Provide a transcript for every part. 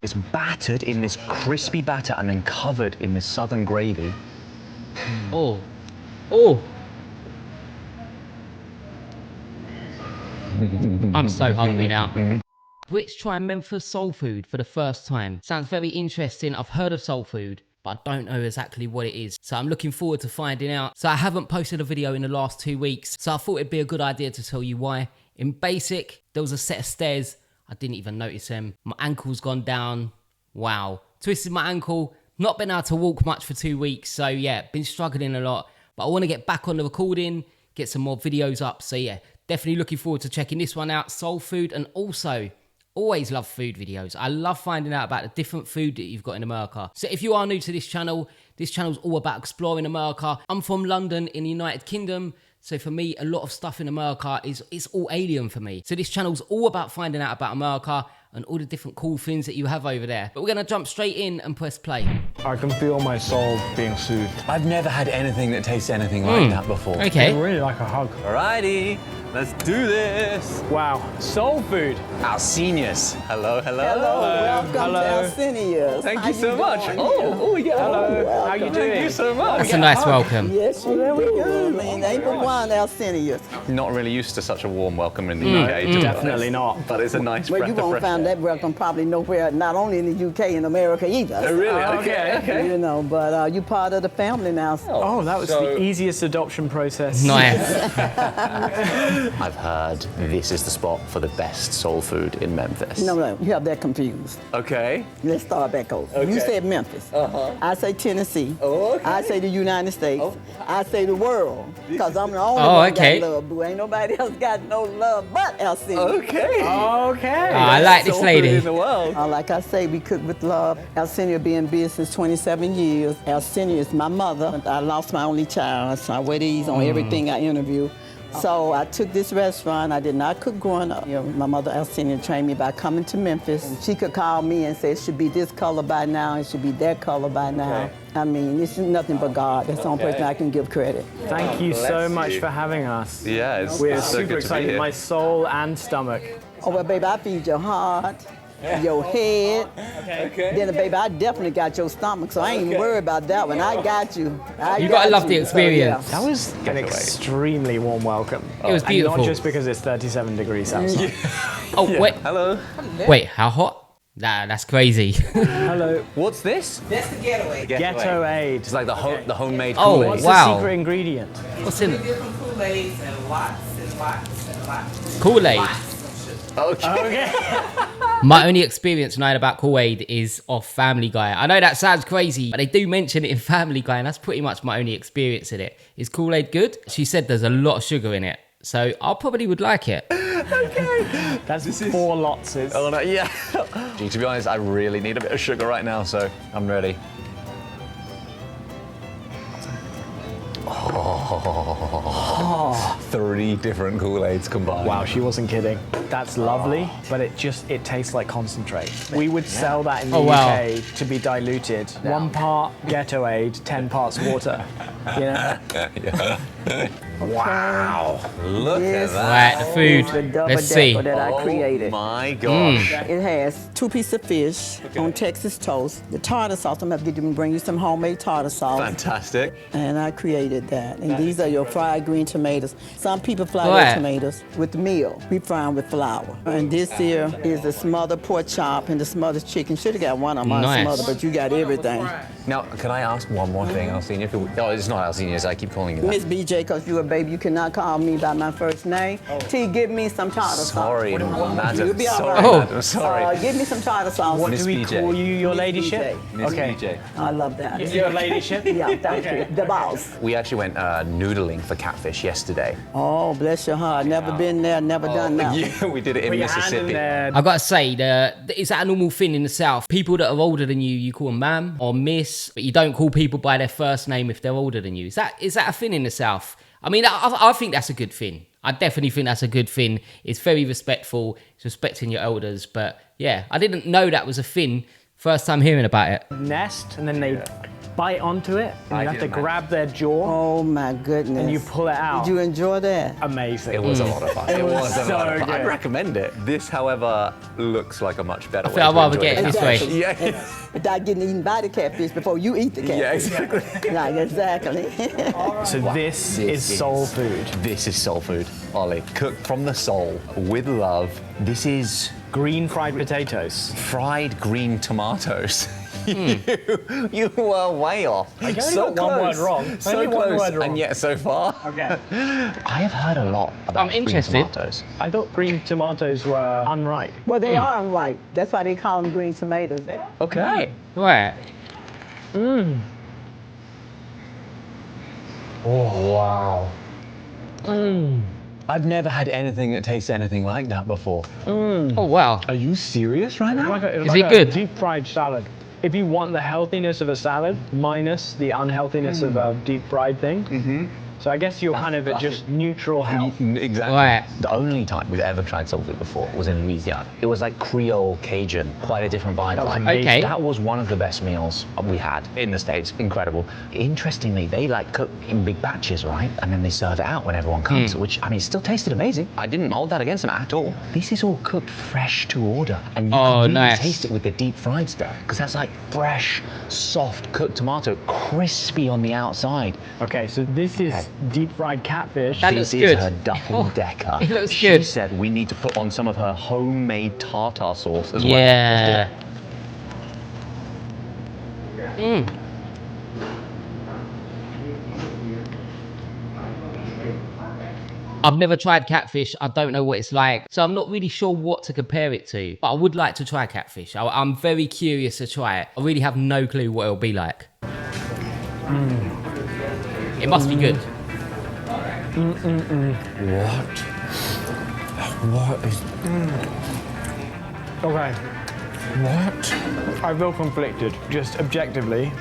It's battered in this crispy batter and then covered in this southern gravy. Oh. Oh. I'm so hungry now. Brits try Memphis Soul Food for the first time. Sounds very interesting. I've heard of soul food, but I don't know exactly what it is. So I'm looking forward to finding out. So I haven't posted a video in the last 2 weeks, so I thought it'd be a good idea to tell you why. In basic, there was a set of stairs. I didn't even notice them. My ankle's gone down. Wow. Twisted my ankle. Not been able to walk much for 2 weeks. So yeah, been struggling a lot. But I want to get back on the recording, get some more videos up. So yeah, definitely looking forward to checking this one out. Soul food, and also always love food videos. I love finding out about the different food that you've got in America. So if you are new to this channel's all about exploring America. I'm from London in the United Kingdom. So for me, a lot of stuff in America is all alien for me. So this channel's all about finding out about America and all the different cool things that you have over there. But we're gonna jump straight in and press play. I can feel my soul being soothed. I've never had anything that tastes anything like that before. Okay. It's really like a hug. Alrighty, let's do this. Wow, soul food. Our seniors. Hello, hello. Hello, welcome hello. to our seniors. Thank How you so much. doing? Oh, we got Hello, how you doing? Thank you so much. That's a nice welcome. Yes, you there we go. I mean, they were one our seniors. Not really used to such a warm welcome in the UK. to be Definitely honest. not. But it's a nice Well, breath you of won't fresh find air. that welcome probably nowhere, not only in the UK, in America either. Oh, really? Okay. You know, but you part of the family now. Oh, that was the easiest adoption process. Nice. I've heard this is the spot for the best soul food in Memphis. No, you have that confused. Okay. Let's start back over. Okay. You said Memphis. I say Tennessee. Oh, okay. I say the United States. I say the world. Because I'm the only Oh, one okay. got love, boo. Ain't nobody else got no love but our seniors. Okay. Okay. I like this Soul food lady. in the world. Like I say, we cook with love. Our senior been in business 27 years. Our senior is my mother. I lost my only child, so I wear these on everything I interview. So I took this restaurant. I did not cook growing up. You know, my mother, our senior, trained me by coming to Memphis. And she could call me and say, it should be this color by now, it should be that color by now. Okay. I mean, this is nothing but God. That's the only person I can give credit. Thank you so Bless much you. for having us. Yeah, it's We're so super good to be excited. here. My soul and stomach. Oh, well, baby, I feed your heart, your head. Okay. Then, baby, I definitely got your stomach, so I ain't worried about that one. I got you. You gotta love the experience. So, That was an extremely warm welcome. It was And beautiful. not just because it's 37 degrees outside. Oh, wait. Hello. Wait, how hot? Nah, that's crazy. Hello. What's this? That's the getaway. Ghetto Aid. It's like the homemade Oh, Kool-Aid. What's wow. the secret ingredient? What's in it? Different Kool-Aids and lots and lots and lots. Kool-Aid. Okay. Okay. My only experience knowing about Kool-Aid is off Family Guy. I know that sounds crazy, but they do mention it in Family Guy, and that's pretty much my only experience in it. Is Kool-Aid good? She said there's a lot of sugar in it, so I probably would like it. That's 4 lots. Oh, no, yeah. Gee, to be honest, I really need a bit of sugar right now, so I'm ready. Oh. 3 different Kool-Aids combined. Wow, she wasn't kidding. That's lovely, but it tastes like concentrate. We would sell that in the UK to be diluted. 1 part Ghetto Aid, 10 parts water. You know? Wow. Look Yes. at that. Right, the food. The double Let's see. decker that I created. Oh my gosh. It has 2 pieces of fish on Texas toast. The tartar sauce, I'm gonna have to bring you some homemade tartar sauce. Fantastic. And I created that. And these are your fried green tomatoes. Some people fry Right. their tomatoes with meal. We fry them with flour. And this here is the smothered pork chop and the smothered chicken. Should have got one of mine Nice. smothered, but you got everything. Now, can I ask one more thing, Alcina? Oh, it's not Alcina, I keep calling you that. Miss BJ, because you're a baby, you cannot call me by my first name. T, give me some tartar sauce. Sorry, madam. You'll be all Sorry, right. Oh. madam. Sorry. Give me some tartar sauce. What Miss do we BJ. call you, your Miss ladyship? BJ. Miss Okay. BJ. I love that. Your ladyship? Yeah, thank you. The boss. We actually went noodling for catfish yesterday. Oh, bless your heart. Never been there, never done that. Yeah, we did it in Put your hand in Mississippi. there. I gotta say, is that a normal thing in the South? People that are older than you call them ma'am or miss, but you don't call people by their first name if they're older than you. Is that a thing in the South? I mean, I think that's a good thing. I definitely think that's a good thing. It's very respectful. It's respecting your elders. But yeah, I didn't know that was a thing. First time hearing about it. Nest, and then they bite onto it, and you have to grab their jaw, Oh my goodness. and you pull it out. Did you enjoy that? Amazing. It was a lot of fun. It was a so lot of fun. I'd good. recommend it. This, however, looks like a much better way feel I'd to rather enjoy get it this way. Yeah. Without getting eaten by the catfish before you eat the catfish. Yeah, exactly. Like, exactly. So this is soul food. This is soul food, Ollie. Cooked from the soul, with love. This is Green fried potatoes. fried green tomatoes. You were way off. I only got one word wrong. So Only one close, word wrong. and yet so far. Okay. I have heard a lot about I'm green interested. tomatoes. I thought green tomatoes were unripe. Well, they are unripe. That's why they call them green tomatoes. Okay. Right. Oh, wow. I've never had anything that tastes anything like that before. Oh, wow. Are you serious right now? Is it good? Deep fried salad. If you want the healthiness of a salad minus the unhealthiness of a deep fried thing, so I guess you're kind of at just neutral health. Exactly. Right. The only time we've ever tried soul food before was in Louisiana. It was like Creole Cajun, quite a different vibe. That was Like, amazing. Okay. That was one of the best meals we had in the States. Incredible. Interestingly, they like cook in big batches, right? And then they serve it out when everyone comes, which, I mean, it still tasted amazing. I didn't hold that against them at all. This is all cooked fresh to order. And you Oh, can really nice. taste it with the deep fried stuff. Because that's like fresh, soft cooked tomato, crispy on the outside. Okay, so this is deep fried catfish. That This looks is good. her duffel decker. it looks She good. said we need to put on some of her homemade tartar sauce as well. Yeah. I've never tried catfish. I don't know what it's like. So I'm not really sure what to compare it to. But I would like to try catfish. I'm very curious to try it. I really have no clue what it'll be like. It must be good. What is... Okay, What? I feel conflicted. Just objectively,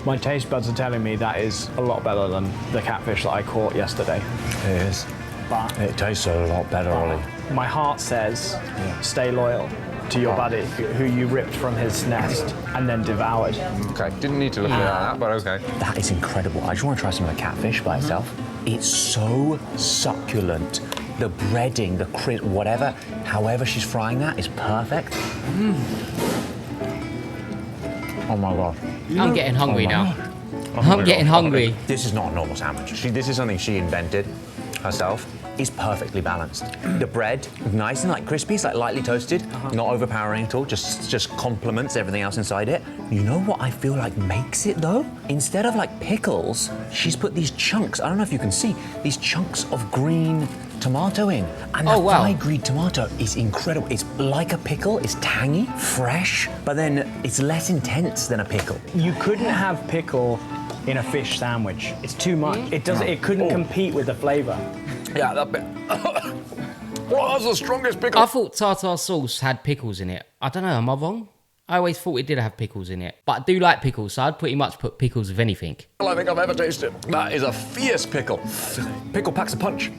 my taste buds are telling me that is a lot better than the catfish that I caught yesterday. It is. But It tastes a lot better, Ollie. my heart says, stay loyal to your buddy who you ripped from his nest and then devoured. Okay, didn't need to look at that, but okay. That is incredible. I just want to try some of the catfish by itself. It's so succulent. The breading, the crisp, whatever, however she's frying that is perfect. Oh my God. I'm getting hungry my now. God. I'm getting hungry. This is not a normal sandwich. This is something she invented herself. It's perfectly balanced. The bread, nice and like crispy, it's like lightly toasted, not overpowering at all, just complements everything else inside it. You know what I feel like makes it though? Instead of like pickles, she's put these chunks, I don't know if you can see, these chunks of green tomato in. And Oh, the wow. fried green tomato is incredible. It's like a pickle, it's tangy, fresh, but then it's less intense than a pickle. You couldn't have pickle in a fish sandwich. It's too much. It couldn't compete with the flavor. Yeah, that bit. Well, that's the strongest pickle. I thought tartar sauce had pickles in it. I don't know, am I wrong? I always thought it did have pickles in it. But I do like pickles, so I'd pretty much put pickles with anything. I think I've ever tasted. That is a fierce pickle. Pickle packs a punch.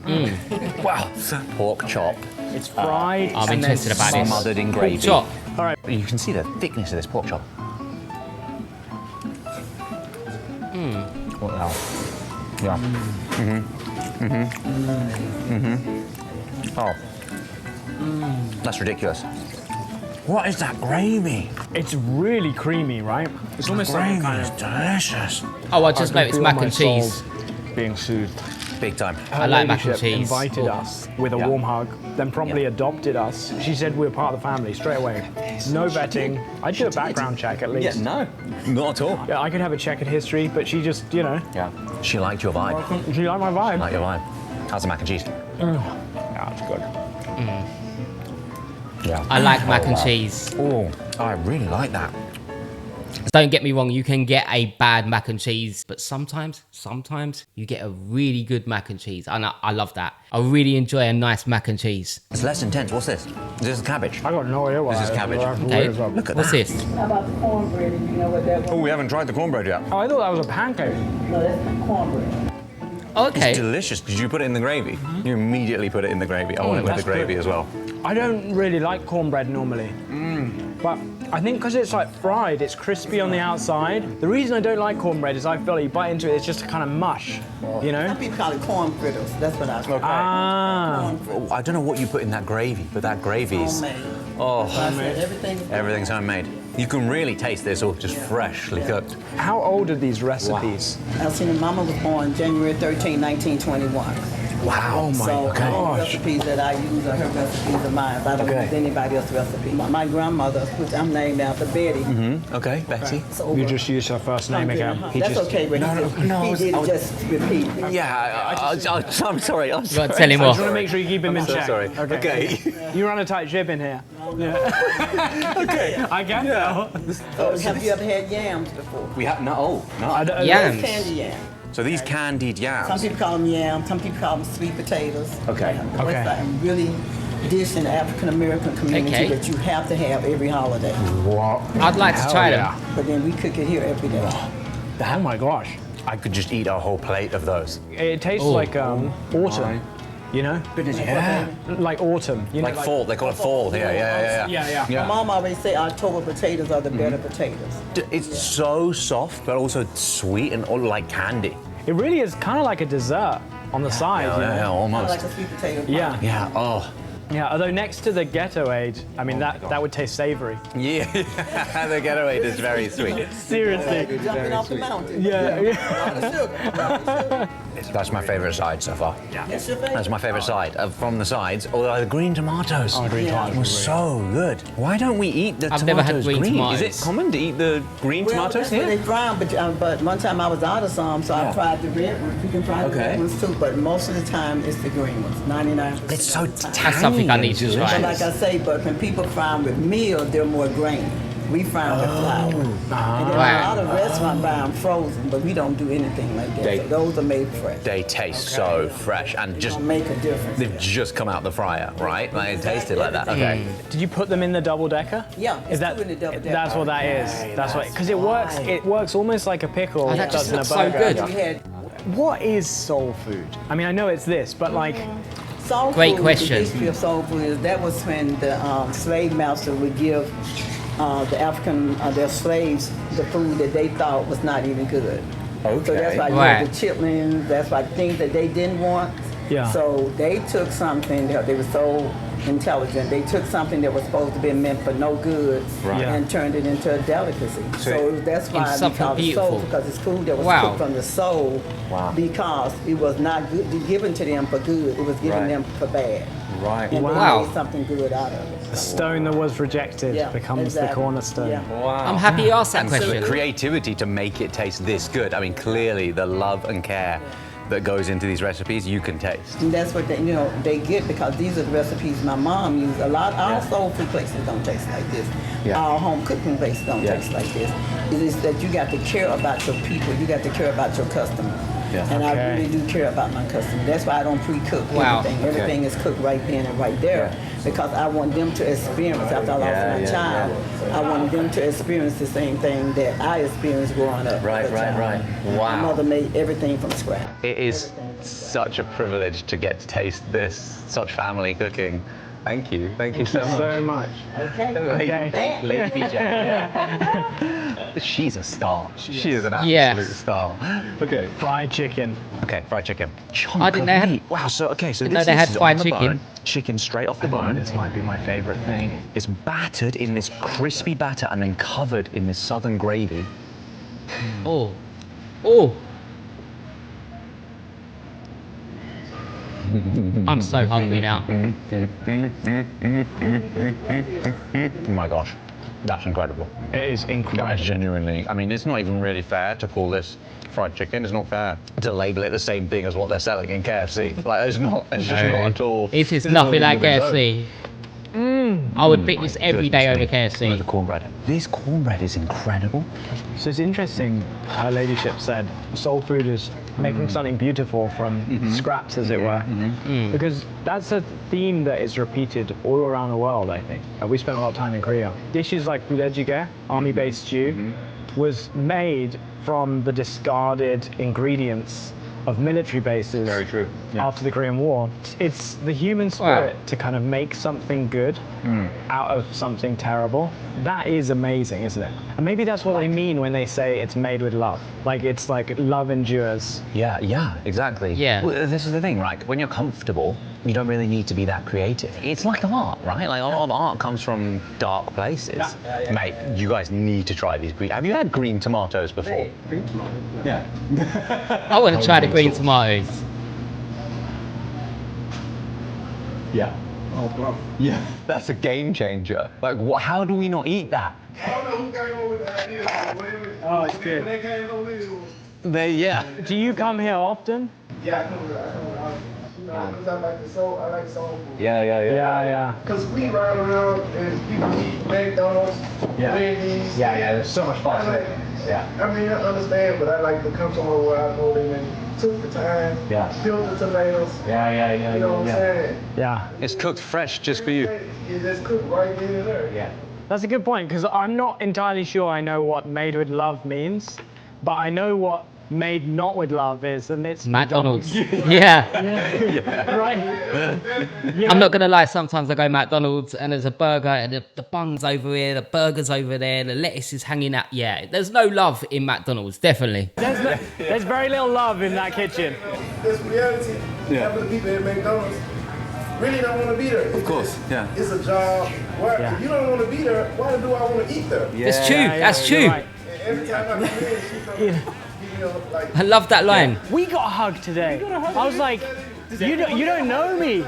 Wow. Pork chop, It's fried I'm and then interested about this. smothered in gravy. Chop. All right. You can see the thickness of this pork chop. Wow. Yeah. Oh. That's ridiculous. What is that gravy? It's really creamy, right? It's almost like a kind of delicious. Oh, I just I know can it's feel mac my and cheese. soul being soothed. Big time. Her I like mac and ladyship cheese. Invited Oh. us with a Yeah. warm hug, then promptly Yeah. adopted us. She said we were part of the family straight away. No vetting. I'd do a background check at least. no. Not at all. Yeah, I could have a checkered history, but she just, you know, Yeah. She liked your vibe. she liked my vibe. Liked your vibe. How's the mac and cheese? Yeah, it's good. Yeah. I like mac and cheese. Oh, I really like that. Don't get me wrong, you can get a bad mac and cheese, but sometimes you get a really good mac and cheese. And I love that. I really enjoy a nice mac and cheese. It's less intense. What's this? This is cabbage. I got no idea what This is that cabbage. Okay, Look at what's that. this? How about the cornbread? Do you know what that was? Oh, we haven't tried the cornbread yet. Oh, I thought that was a pancake. No, that's cornbread. Okay. It's delicious. Did you put it in the gravy? You immediately put it in the gravy. I want it with the that's gravy good. as well. I don't really like cornbread normally, but but I think because it's like fried, it's crispy on the outside. The reason I don't like cornbread is I feel like you bite into it, it's just a kind of mush, you know? Some people call it corn fritters. That's what I call it. Ah. I don't know what you put in that gravy, but that gravy's... Homemade. Oh, Everything's homemade. You can really taste this all just freshly cooked. How old are these recipes? Alcina's mama was born January 13, 1921. Wow. Oh my So gosh. all the recipes that I use are her recipes of mine. I don't use anybody else's recipe. My grandmother, which I'm named after, Betty. Okay, Betty. So You just used her first name again. That's okay, but he did just repeat. Yeah, I'm sorry. I'm You sorry. got to tell him I just off. want to make sure you keep him in So check. sorry. Okay. You run a tight ship in here. Yeah. Okay. I get that. So have you ever had yams before? We have no. Yams. Candy yams. So these candied Some yams. people call them yams, some people call them sweet potatoes. Okay. But it's like a really dish in the African American community Okay. that you have to have every holiday. I'd like to try them. yeah. But then we cook it here every day. Oh my gosh. I could just eat a whole plate of those. It tastes Oh. like autumn, you know? Yeah. Like autumn, you know? Like fall. They call it fall here. Yeah. My mom always say October potatoes are the better potatoes. It's so soft, but also sweet and all like candy. It really is kind of like a dessert on the side, you know? Kind of almost. like a sweet potato pie. Yeah. Yeah. Oh. Yeah, although next to the ghetto aid, I mean, that would taste savory. Yeah. The getaway is very sweet. Seriously. Jumping off the mountain. Yeah. A lot of sugar. A lot of sugar. That's my favorite side so far. That's your favorite? That's my favorite side. From the sides, although the green tomatoes. Oh, green tomatoes was so good. Why don't we eat the I've tomatoes never had green tomatoes. Is it common to eat the green Well, tomatoes that's where here? they fry 'em, but one time I was out of some, so I tried the red ones. You can try the Okay. red ones too, but most of the time it's the green ones, 99%. It's so of the time. tangy. That's something I need to and try. But delicious. like I say, but when people fry 'em with meal, they're more grainy. We fry 'em with flour. And then Right. a lot of restaurants buy 'em frozen, but we don't do anything like that. They- So those are made fresh. They taste so fresh and just Don't make a difference. they've just come out the fryer, right? Like it tasted like that. Okay. Did you put them in the double decker? Yeah, Is it's that two in the double decker. that's what that is? That's what because it works. It works almost like a pickle. Oh, that does just in a looks so burger. good. We had What is soul food? I mean, I know it's this, but like, soul Great food. question. The history of soul food is that was when the slave master would give the African their slaves the food that they thought was not even good. So that's why you Right. have the chitlins. That's why things that they didn't want. Yeah. So they took something that they were so intelligent. They took something that was supposed to be meant for no good Yeah. and turned it into a delicacy. So that's why we something call it beautiful. soul, because it's food that was Wow. cooked from the soul. Because it was not good, given to them for good. It was given them for bad. Right. And Wow. they made something good out of it. the stone that was rejected Yeah, becomes exactly. the cornerstone. Yeah. I'm happy you asked that And so question. the creativity to make it taste this good. I mean, clearly the love and care that goes into these recipes, you can taste. And that's what they get, because these are the recipes my mom used. A lot our soul food places don't taste like this. Our home cooking places don't taste like this. It is that you got to care about your people. You got to care about your customer. And I Okay. really do care about my customer. That's why I don't pre-cook Wow. everything. Everything is cooked right then and right there, because I want them to experience. After I lost my child, I wanted them to experience the same thing that I experienced growing up. as a child. My mother made everything from scratch. It is such a privilege to get to taste this, such family cooking. Thank you so much. So much. Okay. Lady BJ. She's a star. She is an absolute Yes. star. Okay. Fried chicken. Okay, fried chicken. Chunk I didn't of know they had- meat. Wow, so okay, so Didn't know this they had is fried on the chicken. bone. Chicken straight off the bone. This might be my favorite thing. It's battered in this crispy batter and then covered in this southern gravy. Oh. Oh. I'm so hungry now. Oh my gosh, that's incredible. It is That's incredible. genuinely, I mean, it's not even really fair to call this fried chicken. It's not fair to label it the same thing as what they're selling in KFC. Like, it's not, it's just not at all. This is It's nothing not like even close. KFC. I would pick this every day over Look at the KFC. cornbread. This cornbread is incredible. So it's interesting, her ladyship said, soul food is making something beautiful from scraps, as it were. Because that's a theme that is repeated all around the world, I think. We spent a lot of time in Korea. Dishes like budae-jjigae, army-based stew, was made from the discarded ingredients of military bases. Very true. Yeah. After the Korean War. It's the human spirit to kind of make something good out of something terrible. That is amazing, isn't it? And maybe that's what they mean when they say it's made with love. Like, it's like love endures. Yeah, exactly. Yeah. Well, this is the thing, right? When you're comfortable, you don't really need to be that creative. It's like art, right? Like a lot of art comes from dark places. Yeah. Mate, you guys need to try these green. Have you had green tomatoes before? Green tomatoes? Yeah. I want to try the green tomatoes. Yeah. Oh, bro. Yeah. That's a game changer. Like, how do we not eat that? I don't know who came over with the idea. Oh, it's good. When they came over here, Yeah. Do you come here often? yeah, I come with because I like soul food. Yeah. Because we ride around and people eat McDonald's, Wendy's. Yeah, there's so much fun. Yeah. I mean, I understand, but I like to come somewhere where I know they took the time, peeled the tomatoes. Yeah. You know what I'm saying? Yeah. It's cooked fresh just for you. You just cook right then and there. Yeah. That's a good point, because I'm not entirely sure I know what made with love means, but I know what made not with love is, and it's McDonald's. Yeah. Right. Yeah. I'm not gonna lie, sometimes I go McDonald's and there's a burger and the bun's over here, the burger's over there, the lettuce is hanging out. Yeah, there's no love in McDonald's, definitely. There's very little love in that kitchen. This reality, half of the people at McDonald's really don't want to be there. Of course, yeah. It's a job. Why, If you don't want to be there, why do I want to eat there? That's true, that's you're true. right. And every time I come in, she comes, you know, like, I love that line. We got a hug today. I was like, you don't know me.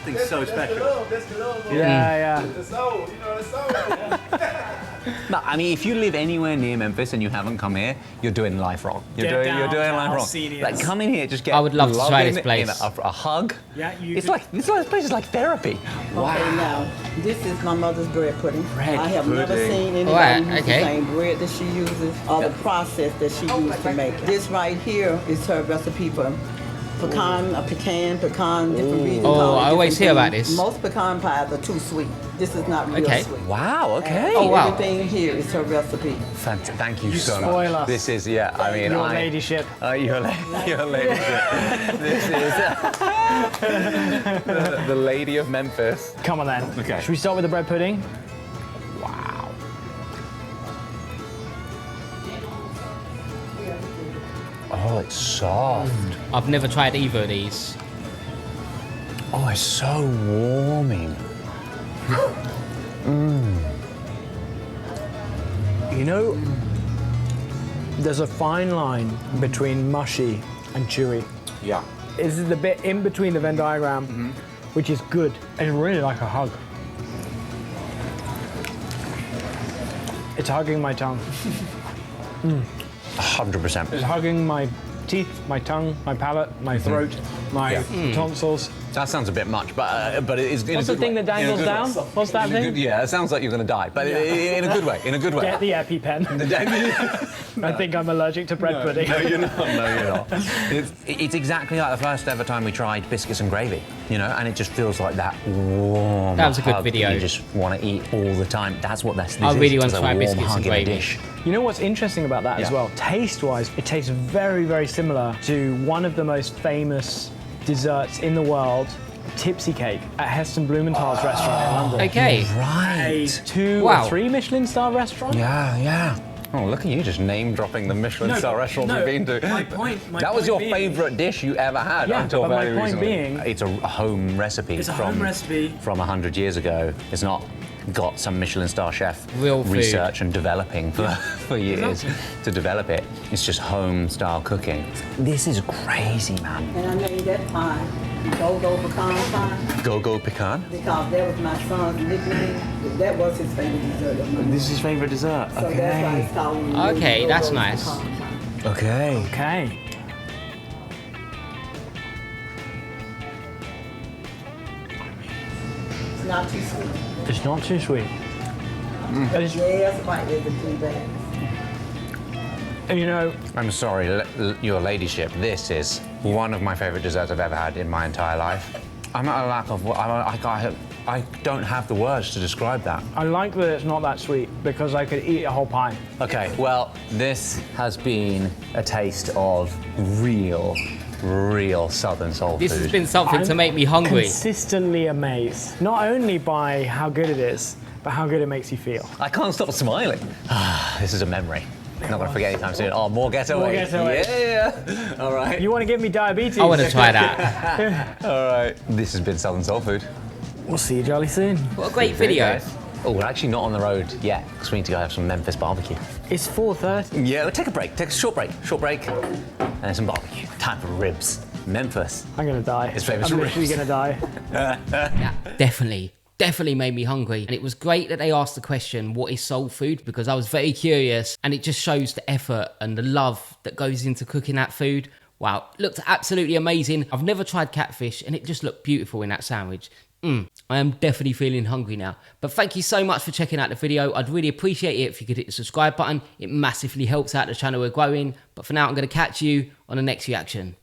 Something so special. That's the love. Yeah. The soul, you know, the soul. No, I mean, if you live anywhere near Memphis and you haven't come here, you're doing life wrong. You're doing life wrong. Serious. Like, come in here, just get I would love to love try in this it, place. a hug. Yeah, This place is like therapy. Okay, now, this is my mother's bread pudding. Bread I have never pudding. seen anybody Alright, use okay. the same bread that she uses or the process that she used to make it. This right here is her recipe for pecan, different regions. Oh, call it I always different hear about things. this. Most pecan pies are too sweet. This is not real Okay. sweet. Wow, okay. Oh, wow. Everything here is her recipe. Thank you so spoil much. us. This is, I mean, Your ladyship. Your ladyship. This is the lady of Memphis. Come on then. Okay. Should we start with the bread pudding? Wow. Oh, it's soft. I've never tried either of these. Oh, it's so warming. You know, there's a fine line between mushy and chewy. Yeah. This is the bit in between the Venn diagram, which is good. It's really like a hug. It's hugging my tongue. 100%. It's hugging my teeth, my tongue, my palate, my throat, my tonsils. That sounds a bit much, but it is. What's the thing that dangles down? What's that thing? Yeah, it sounds like you're going to die, but in a good way. In a good way. Get the EpiPen. I think I'm allergic to bread pudding. No, you're not. No, you're not. It's exactly like the first ever time we tried biscuits and gravy, and it just feels like that warm. That was a good hug video. That you just want to eat all the time. That's what this I is. really want It's to a try warm biscuits hug and in a gravy. dish. You know what's interesting about that as well? Taste-wise, it tastes very, very similar to one of the most famous desserts in the world, Tipsy Cake, at Heston Blumenthal's restaurant in London. Okay. Right. 2 Wow. or 3 Michelin star restaurant. Yeah. Oh, look at you just name dropping the Michelin star restaurants we've been to. my that was point your being- favourite dish you ever had Yeah, until but my very point recently. being- It's a home recipe. It's a from, home recipe. from 100 years ago. It's not got some Michelin star chef Real food. research and developing for years to develop it. It's just home style cooking. This is crazy, man. And I named that pie Go-Go Pecan Pie Go-Go pecan. because that was my son's nickname. That was his favorite dessert of mine. This is his favorite dessert. So that's why it's called Okay, that's Go-Go nice. Pecan Pie. Okay. Okay. It's not too sweet. It's not too sweet. It's- Yes, right, there's the 3 bags. you know, I'm sorry, your ladyship. This is one of my favorite desserts I've ever had in my entire life. I'm at a lack of. I don't have the words to describe that. I like that it's not that sweet because I could eat a whole pie. Okay, well, this has been a taste of real real Southern soul This food. has been something to make me hungry. Consistently amazed, not only by how good it is, but how good it makes you feel. I can't stop smiling. This is a memory. Not gonna forget anytime soon. Oh, more getaway. More getaway. Yeah. All right. You want to give me diabetes? I want to try that. All right. This has been Southern Soul Food. We'll see you jolly soon. What a great video. Oh, we're actually not on the road yet because we need to go have some Memphis barbecue. It's 4:30. Yeah, let's take a break. Take a short break. Short break. And some barbecue. Time for ribs. Memphis. I'm gonna die. It's famous I'm for literally ribs. gonna die. That definitely made me hungry. And it was great that they asked the question, what is soul food? Because I was very curious, and it just shows the effort and the love that goes into cooking that food. Wow, looked absolutely amazing. I've never tried catfish, and it just looked beautiful in that sandwich. I am definitely feeling hungry now. But thank you so much for checking out the video. I'd really appreciate it if you could hit the subscribe button. It massively helps out the channel we're growing. But for now, I'm going to catch you on the next reaction.